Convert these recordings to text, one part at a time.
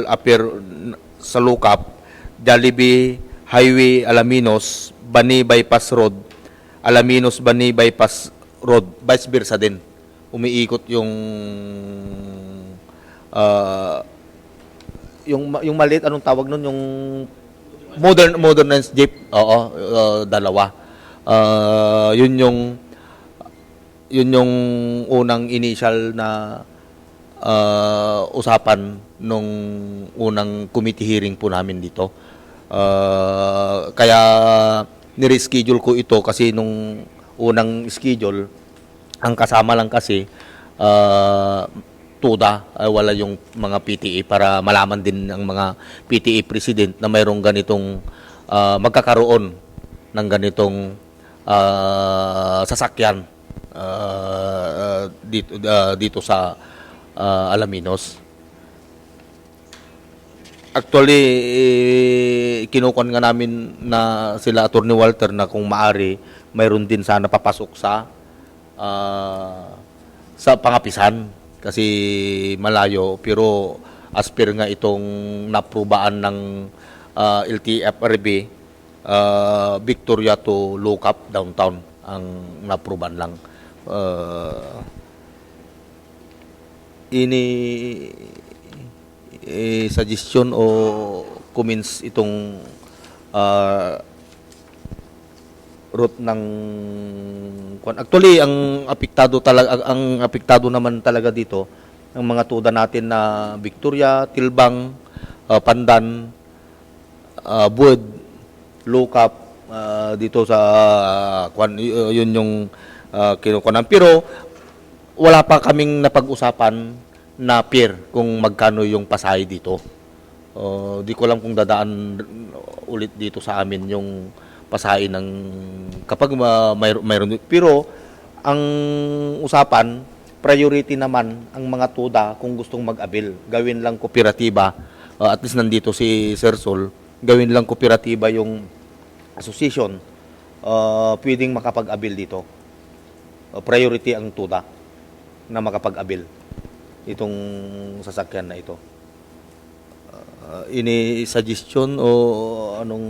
appear sa Lukap, Jollibee Highway Alaminos, Bani Bypass Road, Alaminos Bani Bypass Road, vice versa din. Umiikot yung maliit, anong tawag nun, yung modernized jeep. Oo, dalawa. Yun yung unang initial na usapan nung unang committee hearing po namin dito. Kaya nireschedule ko ito kasi nung unang schedule, ang kasama lang kasi TUDA, wala yung mga PTA para malaman din ng mga PTA president na mayroong ganitong magkakaroon ng ganitong sasakyan dito sa Alaminos. Actually, kinukuhan nga namin na sila Attorney Walter na kung maari, mayroon din sana papasok sa pangapisan kasi malayo, pero as per nga itong naprubaan ng LTFRB, Victoria to Lukap downtown ang naprubaan lang. Ini suggestion o comments itong route ng actually ang apektado naman talaga dito ng mga tuda natin na Victoria, Tilbang, Pandan, Buod, Lukap, dito sa yun yung kinukunan. Pero wala pa kaming napag-usapan na pier kung magkano yung pasahe dito. Di ko alam kung dadaan ulit dito sa amin yung pasahe ng kapag mayroon. Pero ang usapan, priority naman ang mga tuda kung gustong mag-abil. Gawin lang kooperatiba, at least nandito si Sir Sol, gawin lang kooperatiba yung association, pwedeng makapag-abil dito. Priority ang tuda na makapag-abil itong sasakyan na ito. Ini suggestion o anong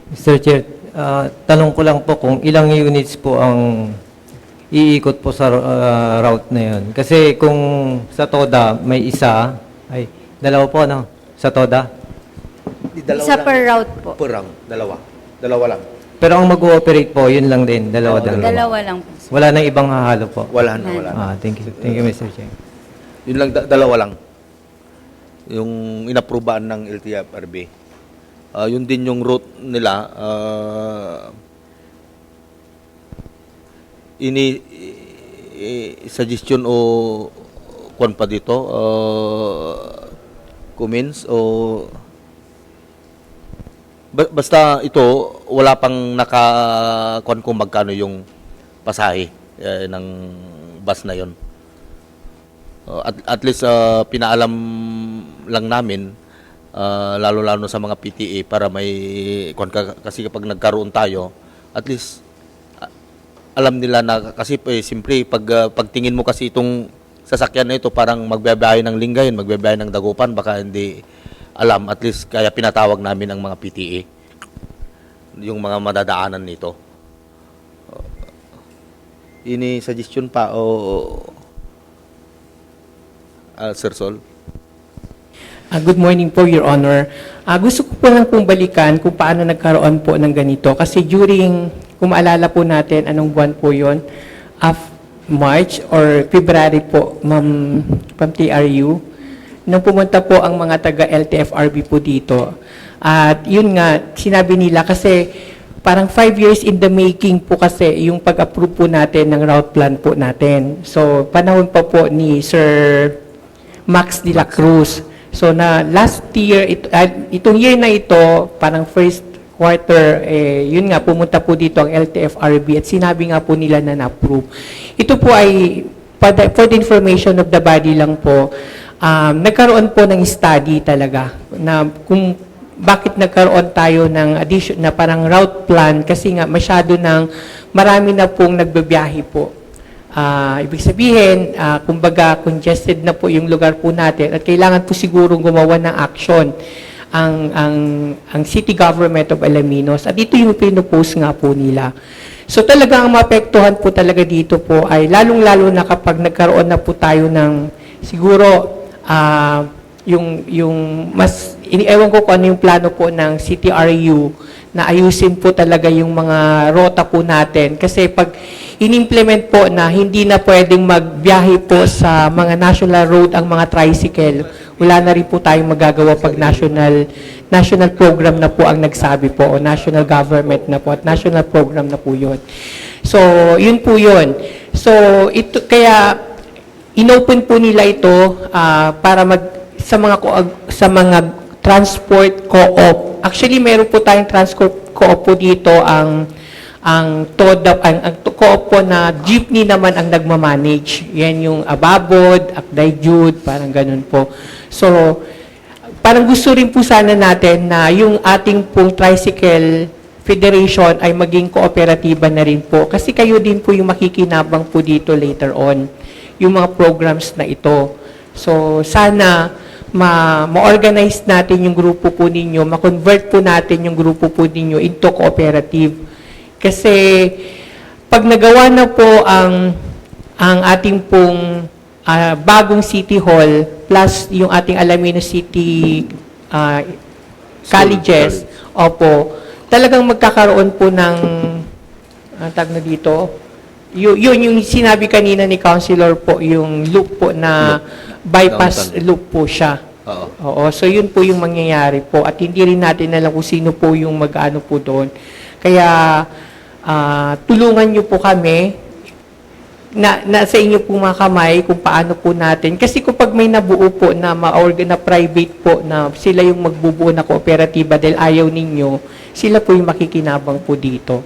Mr. Chair, tanong ko lang po kung ilang units po ang iikot po sa route na yun. Kasi kung sa TODA may isa, ay dalawa po no? Sa TODA? Isa per route po. Per round, dalawa lang. Pero ang mag-ooperate po, yun lang din, dalawa. Dalawa lang po. Wala nang ibang hahalo po. Wala na. Thank you. Thank you, Mr. Chair. Yun lang, dalawa lang. Yung inaprobaan ng LTFRB. Yun din yung route nila. Suggestion o kwan pa dito, comments o basta ito wala pang naka-kwan kung magkano yung pasahe ng bus na yon. At least pinaalam lang namin, lalo-lalo sa mga PTA para may kasi kapag nagkaroon tayo, at least alam nila na kasi siyempre pagtingin mo kasi itong sasakyan na ito parang magbiyahe ng Lingayen, magbiyahe ng Dagupan, baka hindi alam, at least kaya pinatawag namin ang mga PTA yung mga madadaanan nito. Ini suggestion pa o Sir Sol? Good morning po, Your Honor. Gusto ko po lang pong balikan kung paano nagkaroon po ng ganito. Kasi during, kung maalala po natin, anong buwan po yun? March or February po, Ma'am TRU, nung pumunta po ang mga taga-LTFRB po dito. At yun nga, sinabi nila kasi parang 5 years in the making po kasi yung pag-approve po natin ng route plan po natin. So, panahon pa po ni Sir Max de la Cruz. So, na last year, itong year na ito, parang first quarter, yun nga, pumunta po dito ang LTFRB at sinabi nga po nila na na-approve. Ito po ay, for the information of the body lang po, nagkaroon po ng study talaga na kung bakit nagkaroon tayo ng addition na parang route plan kasi nga masyado ng marami na pong nagbabiyahe po Ibig sabihin, kumbaga congested na po yung lugar po natin at kailangan po siguro gumawa ng action ang city government of Alaminos at ito yung pinupost nga po nila. So talagang ang maapektuhan po talaga dito po ay lalong-lalo na kapag nagkaroon na po tayo ng siguro yung mas ewan ko kung ano yung plano po ng CTRU na ayusin po talaga yung mga rota po natin. Kasi pag in-implement po na hindi na pwedeng magbiyahe po sa mga national road ang mga tricycle, wala na rin po tayong magagawa pag national program na po ang nagsabi po o national government na po at national program na po yun. So, yun po yun. So, ito, kaya inopen po nila ito para sa mga transport co-op. Actually, meron po tayong transport co-op po dito ang co-op po na jeepney naman ang nagmamanage. Yan yung Ababod, Akday Jude, parang ganun po. So, parang gusto rin po sana natin na yung ating pong tricycle federation ay maging kooperatiba na rin po. Kasi kayo din po yung makikinabang po dito later on, yung mga programs na ito. So, sana ma-organize natin yung grupo po ninyo, ma-convert po natin yung grupo po ninyo into cooperative. Kasi pag nagawa na po ang ating pong bagong City Hall plus yung ating Alaminos City colleges, opo, talagang magkakaroon po ng tag na dito, yun yung sinabi kanina ni Councilor po, yung loop po na bypass loop po siya. Oo. So yun po yung mangyayari po at hindi rin natin alam kung sino po yung mag-ano po doon. Kaya tulungan niyo po kami na sa inyo po mga kamay kung paano po natin. Kasi kapag may nabuo po na na private po na sila yung magbubuo na kooperatiba dahil ayaw ninyo, sila po yung makikinabang po dito.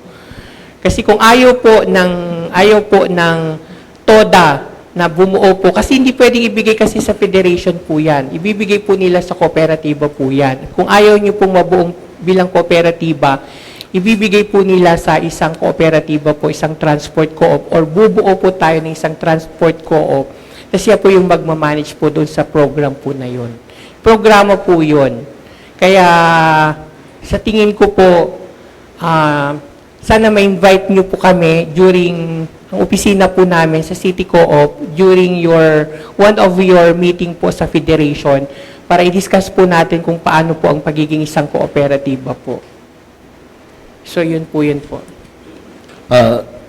Kasi kung ayaw po ng TODA na bumuo po, kasi hindi pwedeng ibigay kasi sa federation po yan. Ibibigay po nila sa kooperatiba po yan. Kung ayaw nyo pong mabuong bilang kooperatiba, ibibigay po nila sa isang kooperatiba po, isang transport co-op, or bubuo po tayo ng isang transport co-op na siya po yung magmamanage po doon sa program po na yun. Programa po yun. Kaya sa tingin ko po, sana ma-invite nyo po kami during ang opisina po namin sa City Co-op during one of your meeting po sa Federation para i-discuss po natin kung paano po ang pagiging isang kooperatiba po. So, yun po.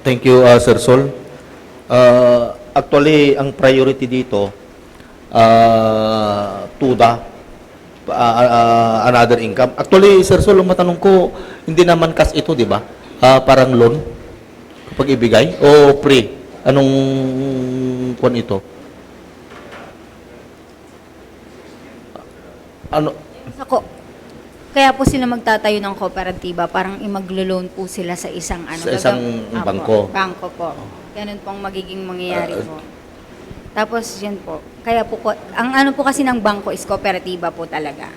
Thank you, Sir Sol. Actually, ang priority dito, TUDA, another income. Actually, Sir Sol, ang matanong ko, hindi naman cash ito, di ba? Parang loan kapag ibigay o pre? Anong kwan ito? Ano? Kaya po sila magtatayo ng kooperatiba, parang imaglo-loan po sila sa isang Sa isang bangko. Bangko po. Ganun pong magiging mangyayari po. Tapos yun po. Kaya po, ang ano po kasi ng bangko is kooperatiba po talaga.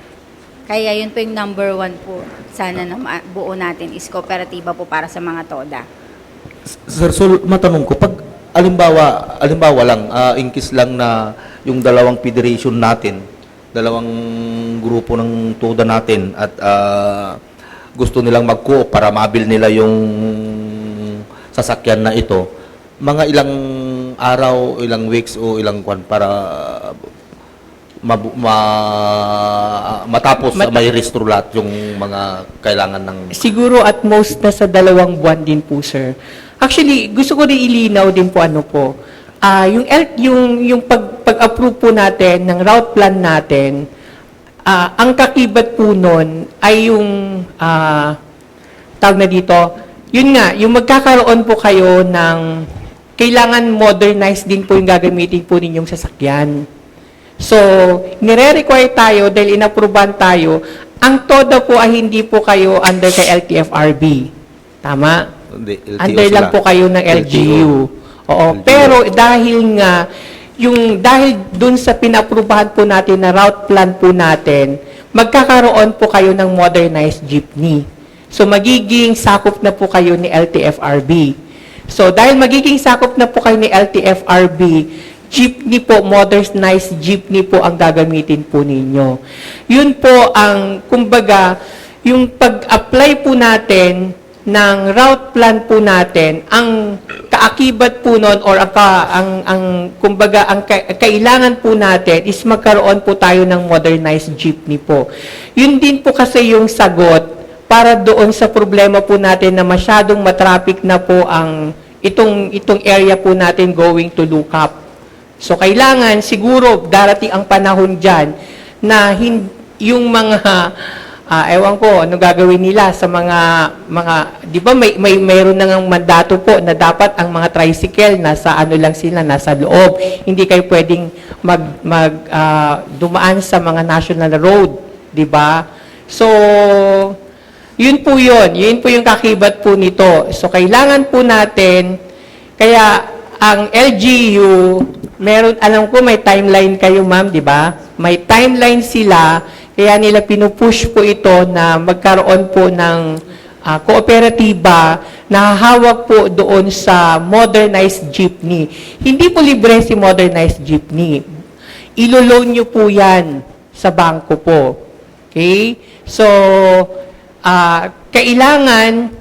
Kaya yun po yung number 1 po. Sana na buo natin is kooperatiba po para sa mga TODA. Sir Sol, matanong ko, pag alimbawa lang, inkis lang na yung dalawang federation natin, dalawang grupo ng TODA natin at gusto nilang mag-co-op para mabil nila yung sasakyan na ito, mga ilang araw, ilang weeks o ilang kwan para matapos may restore lahat yung mga kailangan ng... Siguro at most nasa 2 buwan din po, sir. Actually, gusto ko rin ilinaw din po yung pag-approve po natin ng route plan natin, ang kakibat po nun ay yung tawag na dito, yun nga, yung magkakaroon po kayo ng kailangan modernized din po yung gagamitin po ninyong sasakyan. So, nire-require tayo dahil inaprubahan tayo, ang TODA po ay hindi po kayo under kay LTFRB. Tama? Under lang po kayo ng LGU. Oo. LGU. Pero dahil dun sa pinaprubahan po natin na route plan po natin, magkakaroon po kayo ng modernized jeepney. So, magiging sakop na po kayo ni LTFRB. So, dahil magiging sakop na po kayo ni LTFRB, jeepney po, modernized jeepney po ang gagamitin po ninyo. Yun po ang, kumbaga, yung pag-apply po natin ng route plan po natin, ang kaakibat po nun or kumbaga, ang kailangan po natin is magkaroon po tayo ng modernized jeepney po. Yun din po kasi yung sagot para doon sa problema po natin na masyadong matraffic na po ang itong area po natin going to Lucap. So, kailangan siguro darating ang panahon dyan na yung mga ewan ko, ano gagawin nila sa mga di ba mayroon nang mandato po na dapat ang mga tricycle nasa ano lang sila, nasa loob. Hindi kayo pwedeng dumaan sa mga national road, di ba? So, yun po yun. Yun po yung kakibat po nito. So, kailangan po natin, kaya ang LGU, alam ko may timeline kayo ma'am, di ba? May timeline sila. Kaya nila pinupush po ito na magkaroon po ng kooperatiba na hawak po doon sa modernized jeepney. Hindi po libre si modernized jeepney. Ilo-loan nyo po yan sa bangko po. Okay? So, kailangan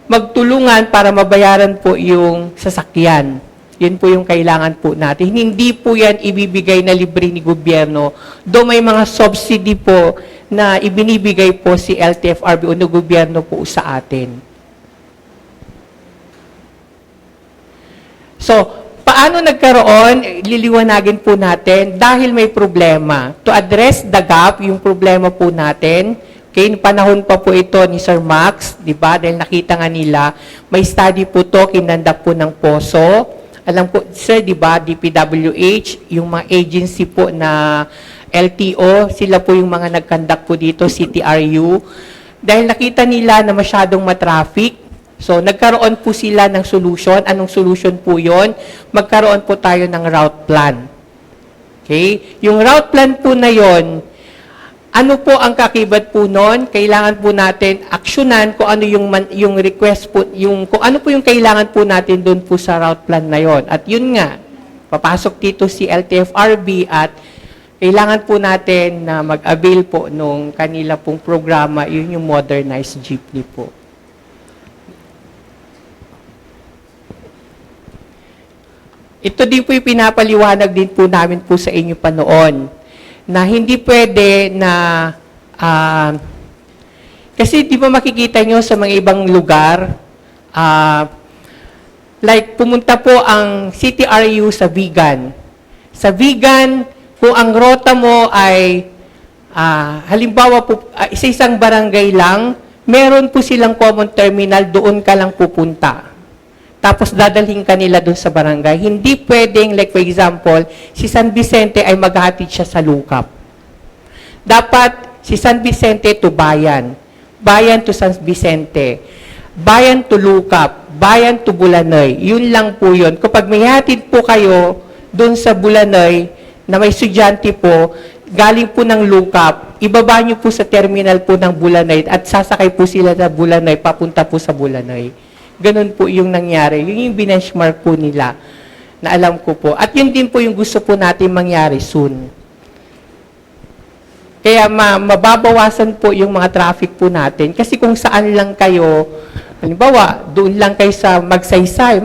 magtulungan para mabayaran po yung sasakyan. Yun po yung kailangan po natin. Hindi po yan ibibigay na libre ni gobyerno. Do may mga subsidy po na ibinibigay po si LTFRB o ng gobyerno po sa atin. So, paano nagkaroon? Liliwanagin po natin dahil may problema. To address the gap, yung problema po natin, okay, panahon pa po ito ni Sir Max, di ba? Dahil nakita nga nila, may study po to, kinandak po ng POSO. Alam ko, sir, di ba, DPWH, yung mga agency po na LTO, sila po yung mga nagkandak po dito, CTRU. Dahil nakita nila na masyadong matraffic, so nagkaroon po sila ng solution. Anong solution po yon? Magkaroon po tayo ng route plan. Okay? Yung route plan po na yon, ano po ang kakibat po noon? Kailangan po natin aksyonan kung ano yung request po, kung ano po yung kailangan po natin doon po sa route plan na yon. At yun nga, papasok dito si LTFRB at kailangan po natin na mag-avail po nung kanila pong programa, yun yung modernized jeepney po. Ito din po yung pinapaliwanag din po namin po sa inyo pa noon, na hindi pwede na, kasi di ba makikita nyo sa mga ibang lugar, like pumunta po ang CTRU sa Vigan. Sa Vigan, kung ang rota mo ay, halimbawa po, isa-isang barangay lang, meron po silang common terminal, doon ka lang pupunta. Tapos dadalhin ka nila doon sa barangay. Hindi pwedeng, like for example, si San Vicente ay maghahatid siya sa Lucap. Dapat si San Vicente to Bayan. Bayan to San Vicente. Bayan to Lucap. Bayan to Bulanay. Yun lang po yun. Kapag may hatid po kayo doon sa Bulanay, na may estudyante po, galing po ng Lucap, ibaba nyo po sa terminal po ng Bulanay at sasakay po sila sa Bulanay, papunta po sa Bulanay. Ganun po yung nangyari. Yun yung benchmark po nila na alam ko po. At yun din po yung gusto po natin mangyari soon. Kaya mababawasan po yung mga traffic po natin. Kasi kung saan lang kayo, halimbawa, doon lang kayo sa magsaysay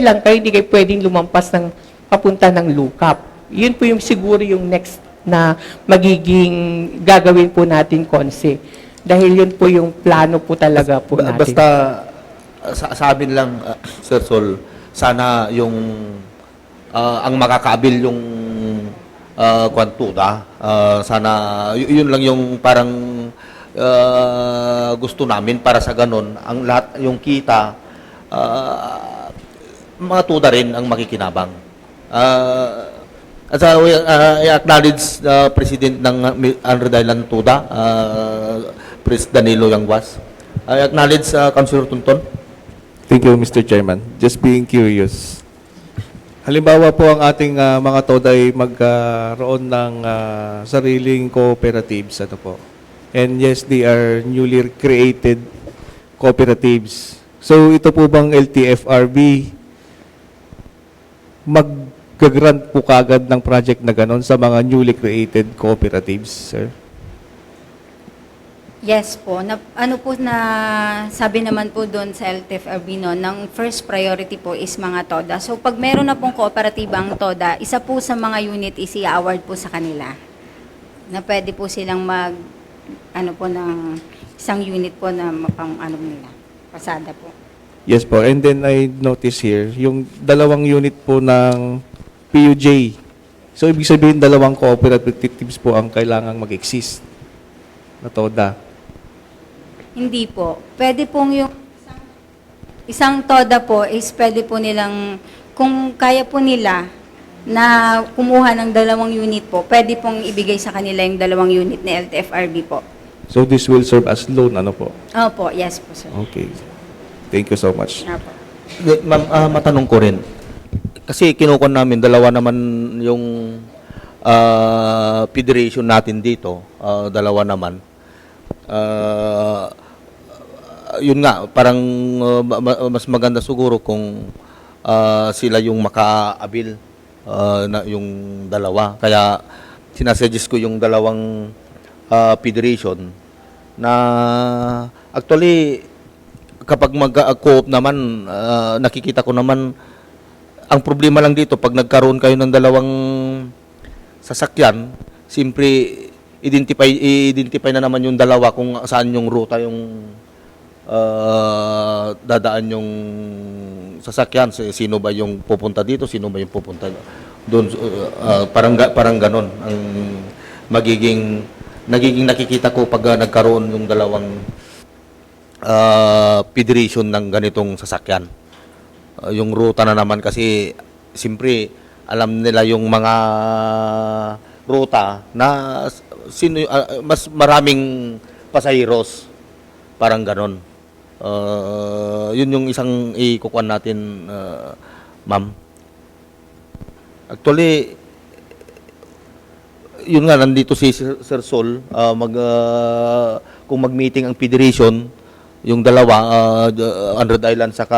lang kayo, hindi kayo pwedeng lumampas ng papunta ng Lucap. Yun po yung siguro yung next na magiging gagawin po natin, Konse. Dahil yun po yung plano po talaga po natin. Basta sa amin lang, Sir Sol, sana yung ang makakaabil yung kwantuda, sana yun lang yung parang gusto namin para sa ganun, ang lahat yung kita, mga tuda rin ang makikinabang. As I acknowledge the President ng Andred Island Tuda, Pres Danilo Yangwas. I acknowledge Councilor Tunton. Thank you, Mr. Chairman. Just being curious. Halimbawa po ang ating mga TOD ay magkaroon ng sariling cooperatives. Ano po. And yes, they are newly created cooperatives. So ito po bang LTFRB mag-grant po kagad ng project na ganon sa mga newly created cooperatives, sir? Yes po. Ano po na sabi naman po doon sa LTFRB no, ng first priority po is mga TODA. So pag meron na pong kooperatibang TODA, isa po sa mga unit is i-award po sa kanila. Na pwede po silang ano po ng isang unit po na mapang ano nila, pasada po. Yes po. And then I notice here, yung dalawang unit po ng PUJ. So ibig sabihin dalawang cooperatives po ang kailangang mag-exist na TODA. Hindi po. Pwede pong yung isang TODA po is pwede po nilang, kung kaya po nila na kumuha ng dalawang unit po, pwede pong ibigay sa kanila yung dalawang unit ni LTFRB po. So this will serve as loan, ano po? Opo, yes po sir. Okay. Thank you so much. Opo. Ma'am, matanong ko rin. Kasi kinukon namin, dalawa naman yung federation natin dito. Dalawa naman. Yun nga, parang mas maganda siguro kung sila yung makaabil na yung dalawa. Kaya sinasuggest ko yung dalawang federation na actually kapag mag-co-op naman, nakikita ko naman ang problema lang dito pag nagkaroon kayo ng dalawang sasakyan, simpre identify na naman yung dalawa kung saan yung ruta yung dadaan yung sasakyan, sino ba yung pupunta dito, sino ba yung pupunta doon, parang ganon ang nagiging nakikita ko pag nagkaroon yung dalawang federation ng ganitong sasakyan. Yung ruta na naman kasi simpre alam nila yung mga ruta na mas maraming pasaheros, parang ganon. Yun yung isang ikukuhan natin, ma'am. Actually, yun nga, nandito si Sir Sol, kung mag-meeting ang federation, yung dalawa, Android Island saka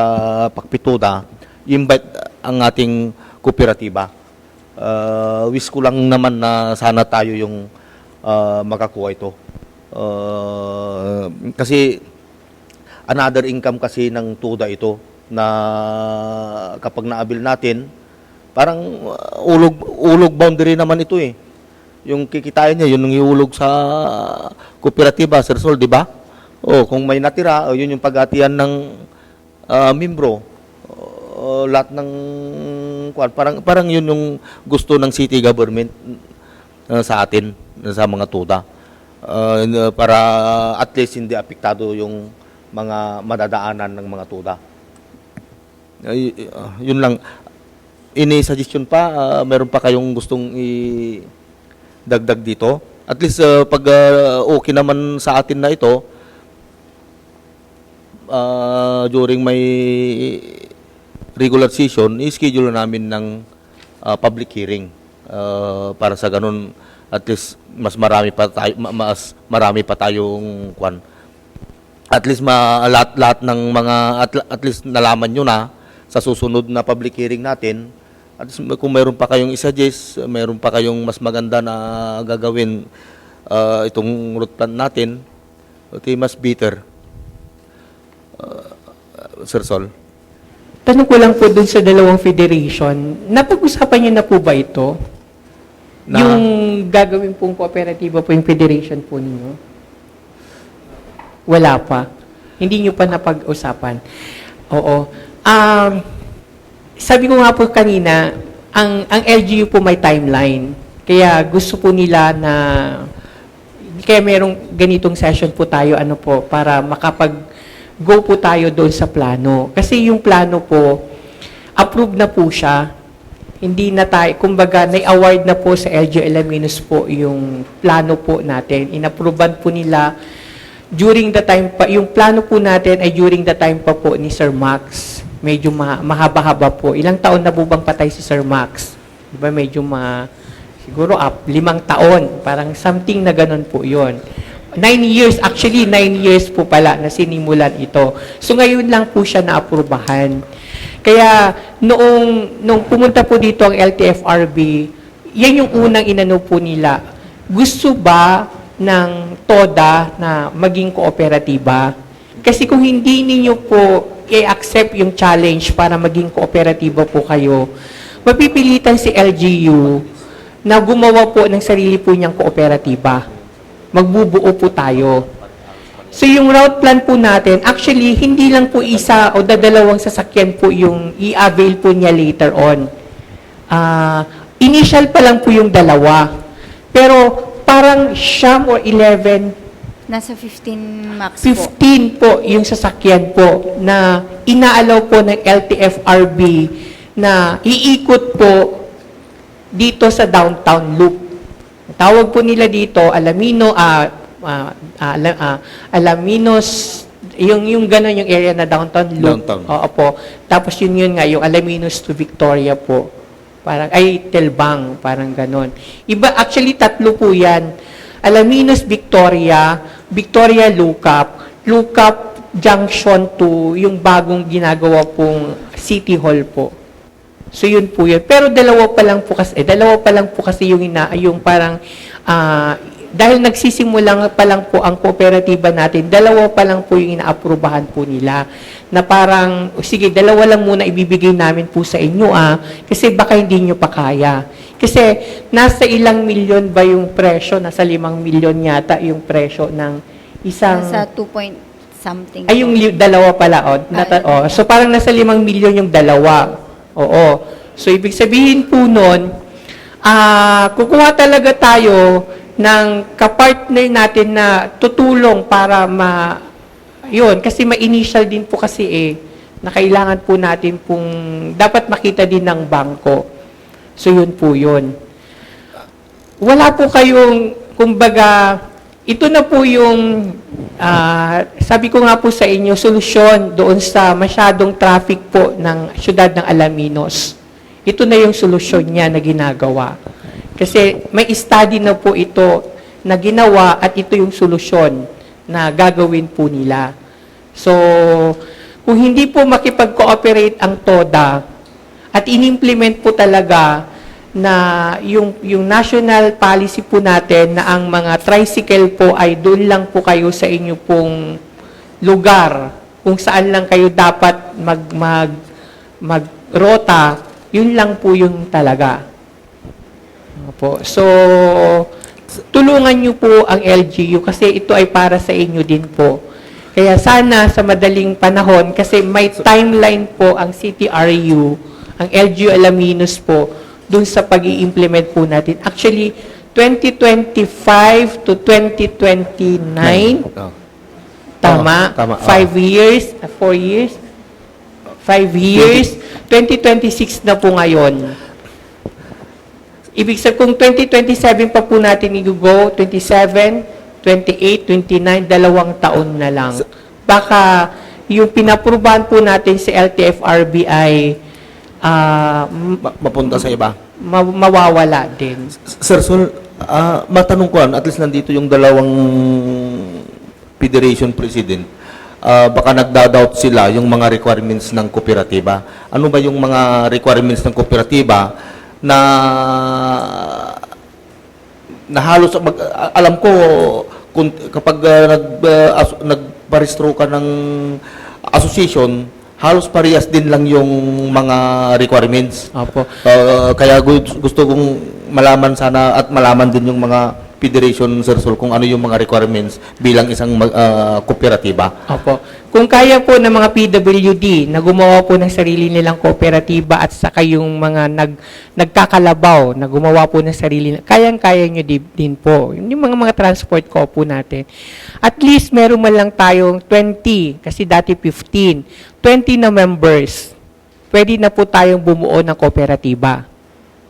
Pakpituda, invite ang ating kooperatiba. Wish ko lang naman na sana tayo yung makakuha ito. Kasi another income kasi ng TUDA ito na kapag naabil natin, parang ulog boundary naman ito eh. Yung kikitain niya, yun yung iulog sa kooperatiba, Sir Sol, di ba? Kung may natira, yun yung paghatian ng membro. Lahat ng parang yun yung gusto ng city government sa atin, sa mga TUDA. Para at least hindi apektado yung mga madadaanan ng mga TUDA. Yun lang. Ini-suggestion pa, meron pa kayong gustong i-dagdag dito? At least pag okay naman sa atin na ito, during may regular session, i-schedule namin ng public hearing para sa ganun at least mas marami pa tayong kwan. At least lahat ng mga at least nalaman nyo na sa susunod na public hearing natin. At least kung mayroon pa kayong i-suggest, mayroon pa kayong mas maganda na gagawin itong route plan natin, okay, mas better. Sir Sol. Tanong ko lang po dun sa dalawang federation, napag-usapan niyo na po ba ito? Yung gagawin pong kooperatiba po yung federation po ninyo? Wala pa. Hindi niyo pa napag-usapan. Oo. Sabi ko nga po kanina, ang LGU po may timeline. Kaya gusto po nila na kaya merong ganitong session po tayo para makapag-go po tayo doon sa plano. Kasi yung plano po, approved na po siya. Hindi na tayo, kumbaga, na-award na po sa LGU Alaminos po yung plano po natin. Inapprovean po nila during the time pa, yung plano po natin ay during the time pa po ni Sir Max. Medyo mahaba-haba po. Ilang taon na po bang patay si Sir Max? Diba medyo siguro 5 taon. Parang something na ganun po yon. years, actually 9 years po pala na sinimulan ito. So ngayon lang po siya naaprubahan. Kaya nung pumunta po dito ang LTFRB, yan yung unang inano po nila. Gusto ba ng TODA na maging kooperatiba? Kasi kung hindi ninyo po i-accept yung challenge para maging kooperatiba po kayo, mapipilitan si LGU na gumawa po ng sarili po niyang kooperatiba. Magbubuo po tayo. So yung route plan po natin, actually, hindi lang po isa o dadalawang sasakyan po yung i-avail po niya later on. Initial pa lang po yung dalawa. Pero parang siyam or 11, Nasa 15 max 15 po yung sasakyan po na inaalaw po ng LTFRB na iikot po dito sa downtown loop. Tawag po nila dito, Alaminos, yung gano'n yung area na downtown loop. Downtown. Oo po. Tapos yun nga, yung Alaminos to Victoria po. Parang, Telbang, parang gano'n. Iba, actually, tatlo po yan. Alaminos, Victoria, Victoria Lookup, Lookup Junction to yung bagong ginagawa pong City Hall po. So yun po yun. Pero dalawa pa lang po kasi yung parang dahil nagsisimula pa lang po ang kooperatiba natin, dalawa pa lang po yung inaaprubahan po nila. Na parang, sige, dalawa lang muna ibibigay namin po sa inyo kasi baka hindi nyo pa kaya. Kasi nasa ilang milyon ba yung presyo? Nasa 5 milyon yata yung presyo ng isang... Nasa 2 point something. Ay, yung dalawa pala. So parang nasa 5 milyon yung dalawa. Oo. So ibig sabihin po nun, kukuha talaga tayo ng kapartner natin na tutulong para yun, kasi ma-initial din po kasi na kailangan po natin pong dapat makita din ng bangko. So yun po yun. Wala po kayong, kumbaga, ito na po yung, sabi ko nga po sa inyo, solusyon doon sa masyadong traffic po ng syudad ng Alaminos. Ito na yung solusyon niya na ginagawa. Kasi may study na po ito na ginawa at ito yung solusyon na gagawin po nila. So, kung hindi po makipag-cooperate ang TODA at in-implement po talaga na yung national policy po natin na ang mga tricycle po ay doon lang po kayo sa inyo pong lugar kung saan lang kayo dapat magrota, yun lang po yung talaga. Po. So, tulungan niyo po ang LGU kasi ito ay para sa inyo din po. Kaya sana sa madaling panahon, kasi may timeline po ang CTRU, ang LGU Alaminos po, dun sa pag-i-implement po natin. Actually, 2025 to 2029, tama? 5 years, 4 years, 5 years, 2026 na po ngayon. Ibig sabihin, kung 2027 pa po natin i-go, 27, 28, 29, 2 taon na lang. Baka yung pinaprubahan po natin sa LTFRB ay Mapunta sa iba. mawawala din. Sir, so, matanong ko, at least nandito yung dalawang Federation President. Baka nagda-doubt sila yung mga requirements ng kooperatiba. Ano ba yung mga requirements ng kooperatiba na halos alam ko kapag nagparehistro ka ng association, halos parehas din lang yung mga requirements. Opo. Kaya gusto kong malaman sana at malaman din yung mga Federation, Sir Sol, kung ano yung mga requirements bilang isang kooperatiba. Opo. Kung kaya po ng mga PWD na gumawa po ng sarili nilang kooperatiba at saka yung mga nagkakalabaw na gumawa po ng sarili, kayang-kaya nyo din po. Yung mga transport co po natin. At least meron man lang tayong 20, kasi dati 15, 20 na members. Pwede na po tayong bumuo ng kooperatiba.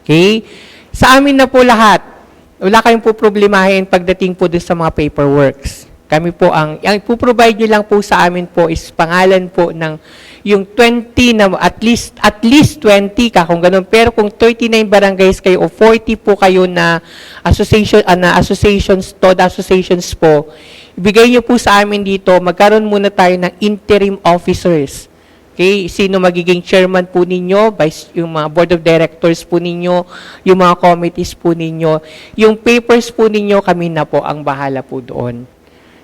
Okay? Sa amin na po lahat. Wala kayong po problemahin pagdating po dun sa mga paperworks. Kami po ang ipoprovide nyo lang po sa amin po is pangalan po ng yung 20 na at least 20 ka kung ganun. Pero kung 39 barangays kayo o 40 po kayo na associations, TODA associations po, ibigay nyo po sa amin dito, magkaroon muna tayo ng interim officers. Okay, sino magiging chairman po ninyo, yung mga board of directors po ninyo, yung mga committees po ninyo, yung papers po ninyo, kami na po ang bahala po doon.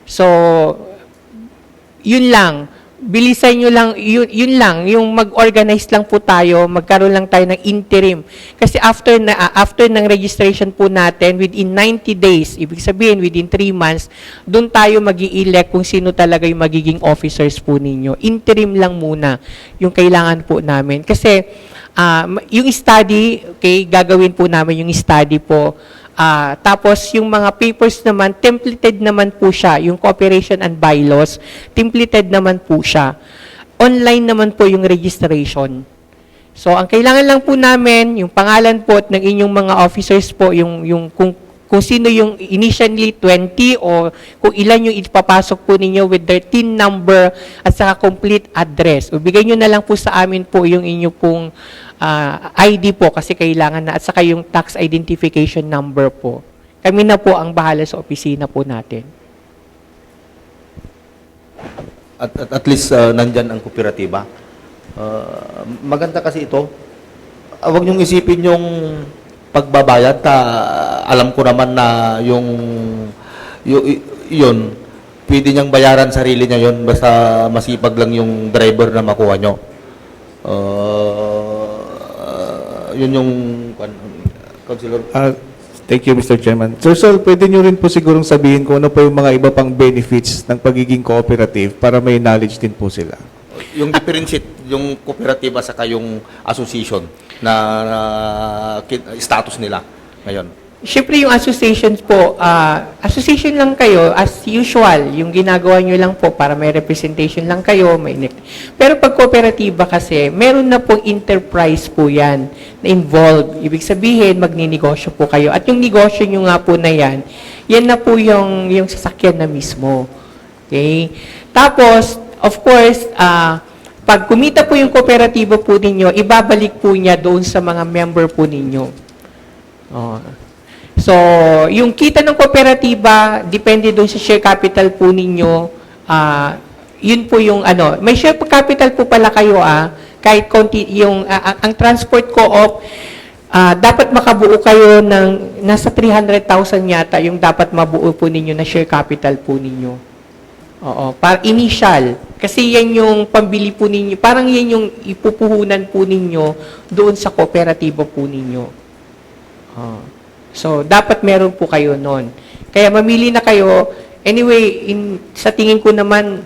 So, yun lang. Bilisan nyo lang, yun lang, yung mag-organize lang po tayo, magkaroon lang tayo ng interim. Kasi after ng registration po natin, within 90 days, ibig sabihin within 3 months, doon tayo mag-i-elect kung sino talaga yung magiging officers po ninyo. Interim lang muna yung kailangan po namin. Kasi yung study, okay, gagawin po namin yung study po. Tapos yung mga papers naman, templated naman po siya, yung cooperation and bylaws, templated naman po siya. Online naman po yung registration. So ang kailangan lang po namin, yung pangalan po ng inyong mga officers po, yung kung sino yung initially 20 o kung ilan yung ipapasok po ninyo with their TIN number at saka complete address. O bigay nyo na lang po sa amin po yung inyo pong ID po kasi kailangan na at saka yung tax identification number po. Kami na po ang bahala sa opisina po natin. At least nandyan ang kooperatiba. Maganda kasi ito. Huwag niyong isipin yung pagbabayad. Alam ko naman na yun, pwede niyang bayaran sarili niya yun basta masipag lang yung driver na makuha nyo. Yun yung Councilor. Thank you, Mr. Chairman. Sir Sol, pwede nyo rin po sigurong sabihin kung ano po yung mga iba pang benefits ng pagiging cooperative para may knowledge din po sila. Yung differentiate, yung kooperatiba saka yung association na status nila ngayon. Siyempre yung associations po, association lang kayo as usual, yung ginagawa nyo lang po para may representation lang kayo, pero pag kooperatiba kasi, meron na pong enterprise po yan na involved. Ibig sabihin, magninegosyo po kayo. At yung negosyo nyo nga po na yan na po yung sasakyan na mismo. Okay? Tapos, of course, pag kumita po yung kooperatiba po ninyo, ibabalik po niya doon sa mga member po ninyo. So, yung kita ng kooperatiba, depende doon sa share capital po ninyo, yun po yung may share capital po pala kayo, kahit konti, ang transport co-op, dapat makabuo kayo ng, nasa 300,000 yata, yung dapat mabuo po ninyo na share capital po ninyo. Oo, para initial. Kasi yan yung pambili po ninyo, parang yan yung ipupuhunan po ninyo doon sa kooperatiba po ninyo. So, dapat meron po kayo nun. Kaya mamili na kayo. Anyway, sa tingin ko naman,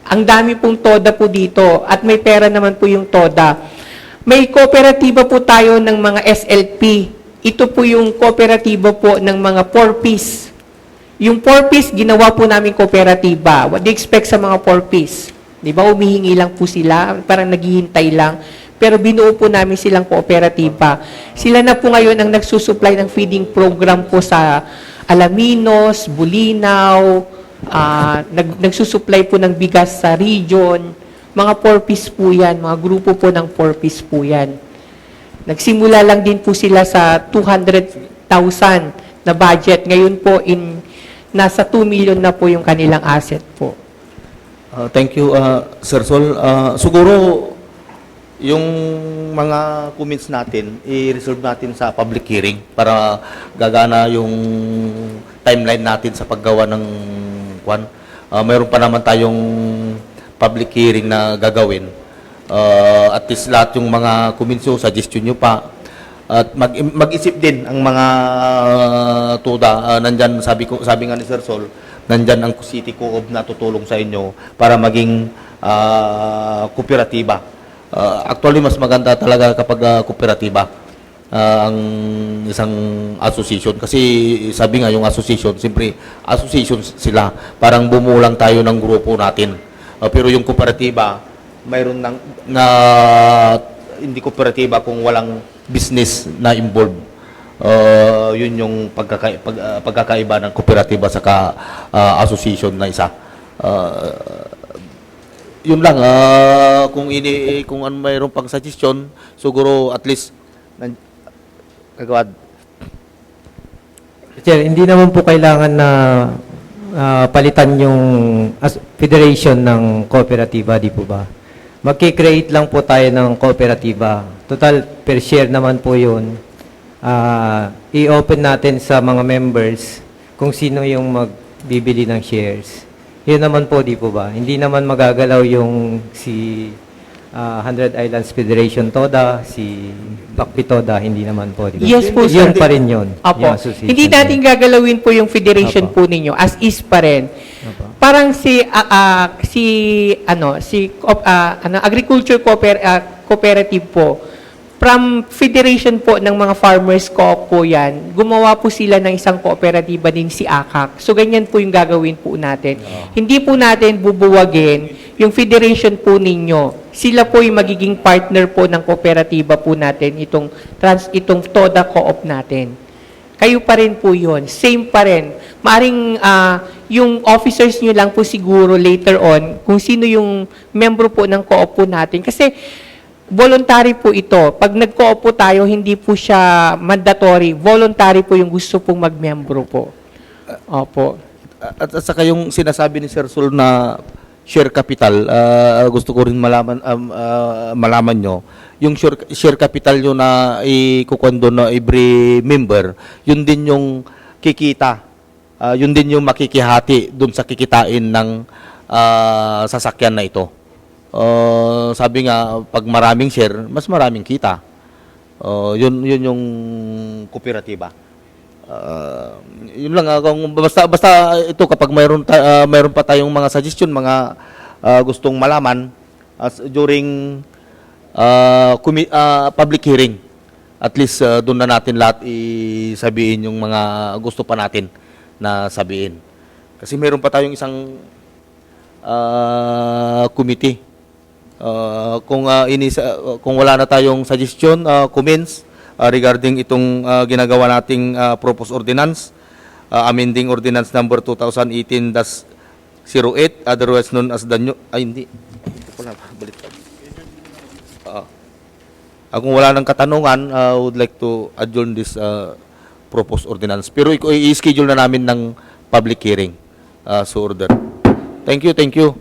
ang dami pong TODA po dito at may pera naman po yung TODA. May kooperatiba po tayo ng mga SLP. Ito po yung kooperatiba po ng mga 4-piece. Yung 4-piece, ginawa po namin kooperatiba. What do you expect sa mga 4-piece? Di ba, umihingi lang po sila, parang naghihintay lang. Pero binuo po namin silang kooperatiba. Sila na po ngayon ang nagsusupply ng feeding program po sa Alaminos, Bulinaw, nagsusupply po ng bigas sa region. Mga 4-piece po yan, mga grupo po ng 4-piece po yan. Nagsimula lang din po sila sa 200,000 na budget. Ngayon po, nasa 2 million na po yung kanilang asset po. Thank you, Sir Sol. Siguro, yung mga comments natin, i-reserve natin sa public hearing para gagana yung timeline natin sa paggawa ng kwan. Mayroon pa naman tayong public hearing na gagawin. At least lahat yung mga comments nyo, suggestion nyo pa. At mag-isip din ang mga TODA. Nandyan, sabi nga ni Sir Sol, nandyan ang City Co-op na tutulong sa inyo para maging kooperatiba. Actually, mas maganda talaga kapag kooperatiba ang isang association. Kasi sabi nga yung association, siyempre, association sila. Parang bumulang tayo ng grupo natin. Pero yung kooperatiba, mayroon na hindi kooperatiba kung walang business na involved. Yun yung pagkakaiba ng kooperatiba sa association na isa. Yun lang, kung ano mayroon pang suggestion, siguro at least kagawad. Sir, hindi naman po kailangan na palitan yung federation ng kooperatiba, di po ba? Magki-create lang po tayo ng kooperatiba. Total, per share naman po yun. I-open natin sa mga members kung sino yung magbibili ng shares. Yun naman po, di po ba? Hindi naman magagalaw yung si 100 Islands Federation TODA, si Pakpi TODA, hindi naman po. Di ba? Yes po, sir. Yun pa rin yun. Opo. yung association. Hindi natin gagalawin po yung federation Opo. po ninyo as is pa rin. Opo. Parang agriculture cooperative po. From federation po ng mga farmers co-op po yan, gumawa po sila ng isang kooperatiba din si AKAK. So, ganyan po yung gagawin po natin. Hindi po natin bubuwagin yung federation po ninyo. Sila po yung magiging partner po ng kooperatiba po natin, itong TODA co-op natin. Kayo pa rin po yun. Same pa rin. Maaring yung officers nyo lang po siguro later on, kung sino yung membro po ng co-op po natin. Kasi, voluntary po ito. Pag nag-co-op po tayo, hindi po siya mandatory. Voluntary po yung gusto pong mag-membro po. Opo. At saka yung sinasabi ni Sir Sul na share capital, gusto ko rin malaman nyo, yung share capital nyo na ikukuhan doon na every member, yun din yung kikita, yun din yung makikihati doon sa kikitain ng sasakyan na ito. Sabi nga, pag maraming share, mas maraming kita. Yun yung kooperatiba. Yun lang, kung basta ito, kapag mayroon pa tayong mga suggestion, mga gustong malaman during public hearing, at least doon na natin lahat isabihin yung mga gusto pa natin na sabihin. Kasi mayroon pa tayong isang committee. Kung wala na tayong suggestion, comments regarding itong ginagawa nating proposed ordinance, amending ordinance number 2018-08, otherwise known as the new, hindi. Ito pala, baliktad. Kung wala ng katanungan, I would like to adjourn this proposed ordinance. Pero i-schedule na namin ng public hearing. So order. Thank you.